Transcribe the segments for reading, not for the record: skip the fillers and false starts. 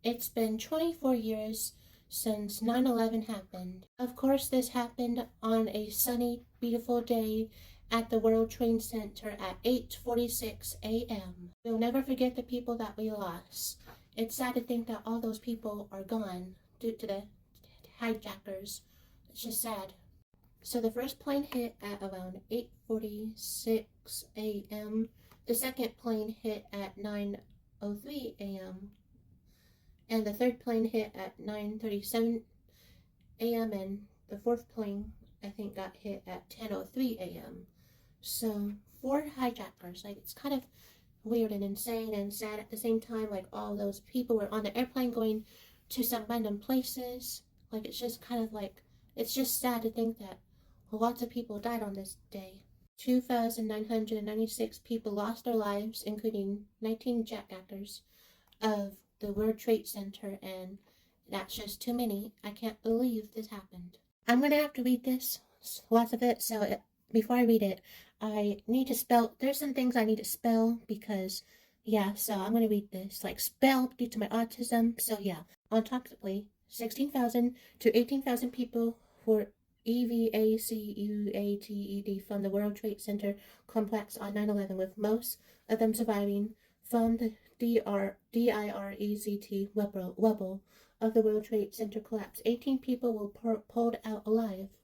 It's been 24 years since 9/11 happened. Of course, this happened on a sunny, beautiful day at the World Trade Center at 8:46 a.m. We'll never forget the people that we lost. It's sad to think that all those people are gone due to the hijackers. It's just sad. So the first plane hit at around 8:46 a.m. The second plane hit at 9:03 a.m. And the third plane hit at 9:37 a.m. and the fourth plane I think got hit at 10:03 a.m. So four hijackers. Like, it's kind of weird and insane and sad at the same time. Like, all those people were on the airplane going to some random places. Like, it's just kind of like, it's just sad to think that lots of people died on this day. 2,996 people lost their lives, including 19 hijackers of the World Trade Center, and that's just too many. I can't believe this happened. I'm gonna have to read this, lots of it, so before I read it, I need to spell. There's some things I need to spell because, yeah, so I'm gonna read this, like, spell due to my autism. So, yeah, approximately 16,000 to 18,000 people were evacuated from the World Trade Center complex on 9/11, with most of them surviving from the DIRECT rubble of the World Trade Center collapse. 18 people were pulled out alive.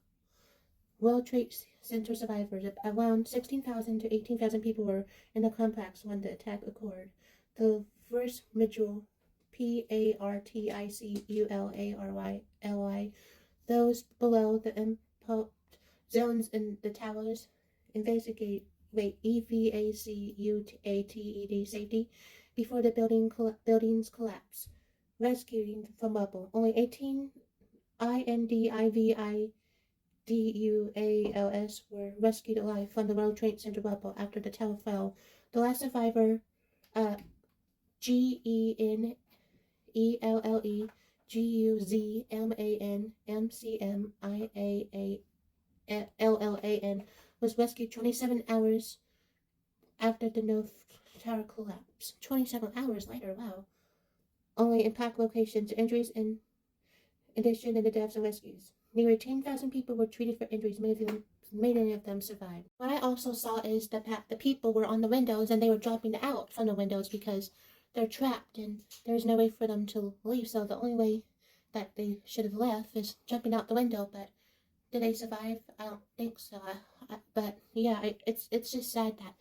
World Trade Center survivors. Around 16,000 to 18,000 people were in the complex when the attack occurred. The first vigil, PARTICULARYLY, those below the impact zones in the towers, investigate EVACUATED safety before the buildings collapse. Rescuing from rubble. Only 18 INDIVIDUALS were rescued alive from the World Trade Center rubble after the tower fell. The last survivor, GENELLEGUZMANMCMIALLAN, was rescued 27 hours after the North Tower collapse. 27 hours later, wow. Only impact locations, injuries in addition to the deaths and rescues. Nearly 10,000 people were treated for injuries, many of them survived. What I also saw is that the people were on the windows and they were dropping out from the windows because they're trapped and there's no way for them to leave. So the only way that they should have left is jumping out the window. But did they survive? I don't think so. But yeah, it's just sad that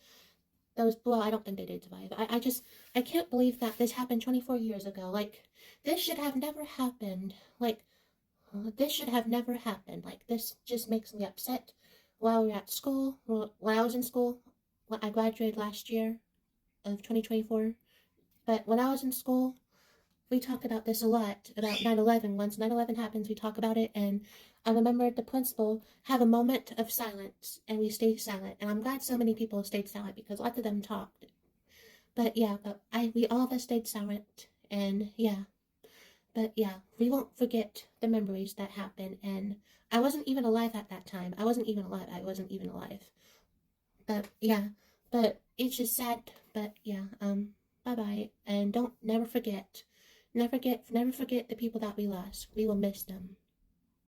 I don't think they did survive. I can't believe that this happened 24 years ago. Like, this should have never happened. Like, this should have never happened. Like, this just makes me upset. While we were at school, when I was in school, I graduated last year of 2024. But when I was in school, we talked about this a lot, about 9/11. Once 9/11 happens, we talk about it, and I remember the principal have a moment of silence, and we stayed silent. And I'm glad so many people stayed silent because lots of them talked. But yeah, we all of us stayed silent, and yeah. But yeah, we won't forget the memories that happened, and I wasn't even alive at that time. I wasn't even alive. But yeah, but it's just sad. But yeah, bye bye, and never forget the people that we lost. We will miss them.